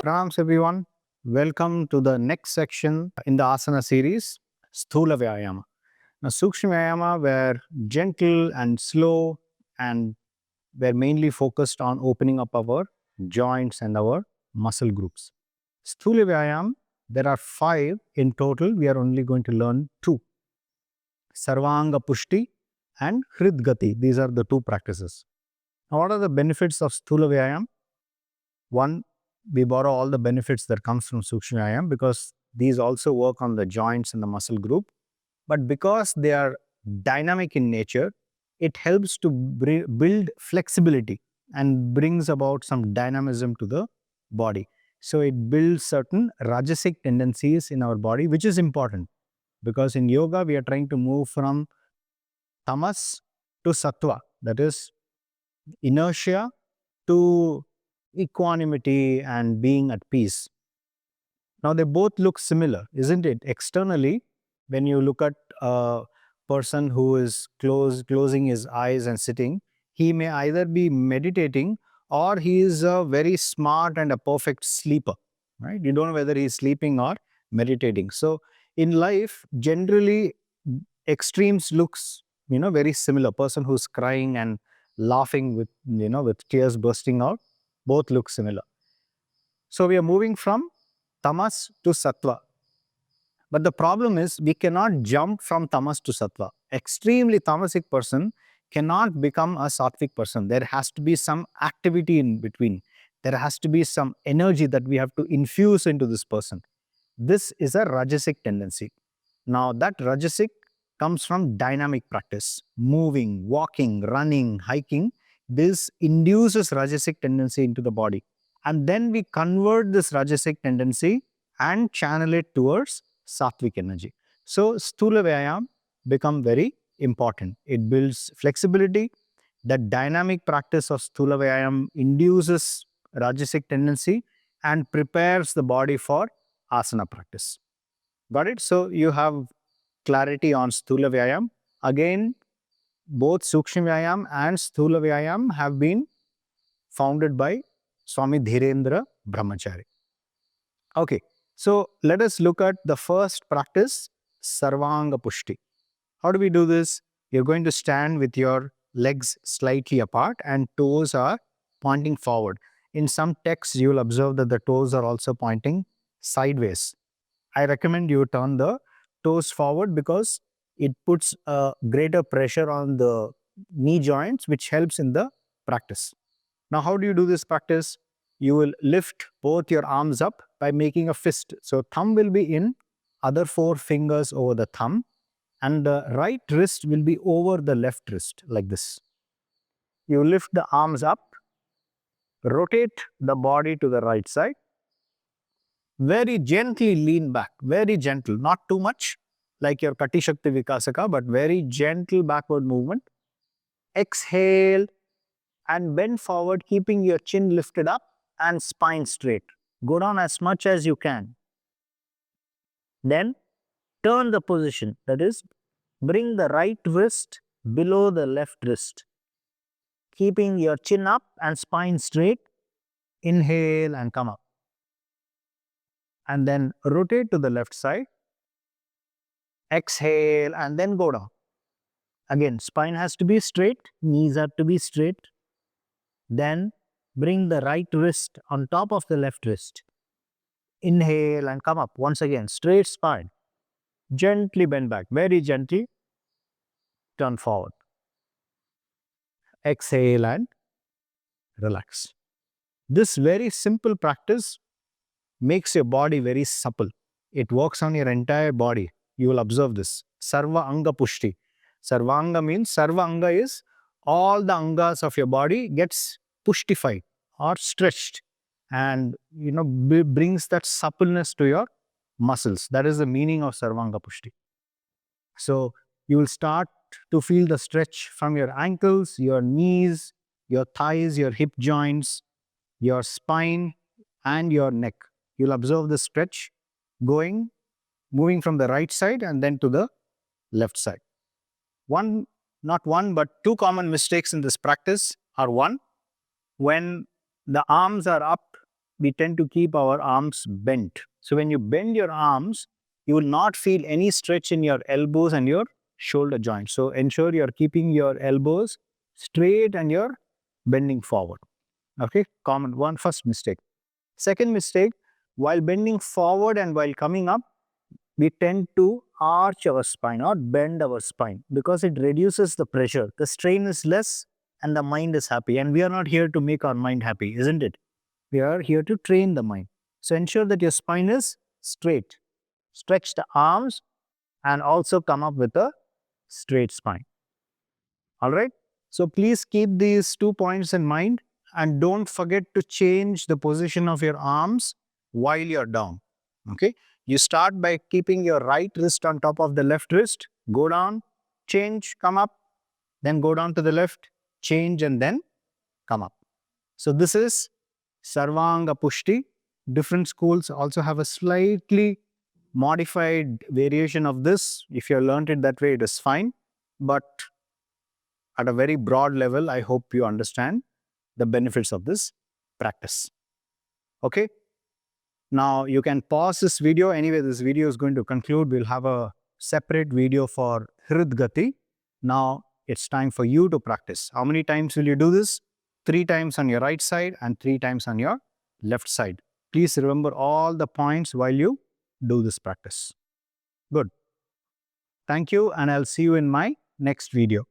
Pranams everyone. Welcome to the next section in the asana series, Sthula Vyayama. Now, Sukshma Vyayama were gentle and slow and were mainly focused on opening up our joints and our muscle groups. Sthula Vyayama, there are 5 in total. We are only going to learn 2. Sarvangha Pushti and Hridgati. These are the 2 practices. Now, what are the benefits of Sthula Vyayama? One, we borrow all the benefits that comes from Sukshma Vyayama because these also work on the joints and the muscle group. But because they are dynamic in nature, it helps to build flexibility and brings about some dynamism to the body. So it builds certain rajasic tendencies in our body, which is important because in yoga we are trying to move from tamas to sattva, that is inertia to equanimity and being at peace. Now, they both look similar, isn't it? Externally, when you look at a person who is closing his eyes and sitting, he may either be meditating or he is a very smart and a perfect sleeper, right? You don't know whether he is sleeping or meditating. So, in life, generally, extremes looks, very similar. Person who's crying and laughing with tears bursting out, both look similar. So, we are moving from tamas to sattva. But the problem is we cannot jump from tamas to sattva. Extremely tamasic person cannot become a sattvic person. There has to be some activity in between. There has to be some energy that we have to infuse into this person. This is a rajasic tendency. Now that rajasic comes from dynamic practice, moving, walking, running, hiking. This induces rajasic tendency into the body. And then we convert this rajasic tendency and channel it towards sattvic energy. So Sthula Vyayama become very important. It builds flexibility. The dynamic practice of Sthula Vyayama induces rajasic tendency and prepares the body for asana practice. Got it? So you have clarity on Sthula Vyayama. Again, both Sukshma Vyayama and Sthula Vyayama have been founded by Swami Dhirendra Brahmachari. Okay, so let us look at the first practice, Sarvangha Pushti. How do we do this? You're going to stand with your legs slightly apart and toes are pointing forward. In some texts, you will observe that the toes are also pointing sideways. I recommend you turn the toes forward because it puts a greater pressure on the knee joints, which helps in the practice. Now, how do you do this practice? You will lift both your arms up by making a fist. So, thumb will be in, other 4 fingers over the thumb, and the right wrist will be over the left wrist, like this. You lift the arms up, rotate the body to the right side, very gently lean back, very gentle, not too much like your Kati Shakti Vikasaka, but very gentle backward movement. Exhale and bend forward, keeping your chin lifted up and spine straight. Go down as much as you can. Then turn the position, that is, bring the right wrist below the left wrist, keeping your chin up and spine straight. Inhale and come up. And then rotate to the left side. Exhale and then go down. Again, spine has to be straight, knees have to be straight. Then bring the right wrist on top of the left wrist. Inhale and come up. Once again, straight spine. Gently bend back, very gently. Turn forward. Exhale and relax. This very simple practice makes your body very supple. It works on your entire body. You will observe this. Sarvangha Pushti. Sarvanga means Sarva Anga is all the angas of your body gets pushtified or stretched and brings that suppleness to your muscles. That is the meaning of Sarvangha Pushti. So you will start to feel the stretch from your ankles, your knees, your thighs, your hip joints, your spine and your neck. You'll observe the stretch moving from the right side and then to the left side. Not one, but 2 common mistakes in this practice are: one, when the arms are up, we tend to keep our arms bent. So when you bend your arms, you will not feel any stretch in your elbows and your shoulder joints. So ensure you're keeping your elbows straight and you're bending forward. Okay, common one, first mistake. Second mistake, while bending forward and while coming up, we tend to arch our spine or bend our spine because it reduces the pressure. The strain is less and the mind is happy. And we are not here to make our mind happy, isn't it? We are here to train the mind. So ensure that your spine is straight. Stretch the arms and also come up with a straight spine. All right. So please keep these 2 points in mind and don't forget to change the position of your arms while you're down. Okay. You start by keeping your right wrist on top of the left wrist, go down, change, come up, then go down to the left, change, and then come up. So this is Sarvangha Pushti. Different schools also have a slightly modified variation of this. If you learned it that way, it is fine. But at a very broad level, I hope you understand the benefits of this practice. Okay. Now you can pause this video. Anyway, this video is going to conclude. We'll have a separate video for Hridgati. Now it's time for you to practice. How many times will you do this? 3 times on your right side and 3 times on your left side. Please remember all the points while you do this practice. Good. Thank you, and I'll see you in my next video.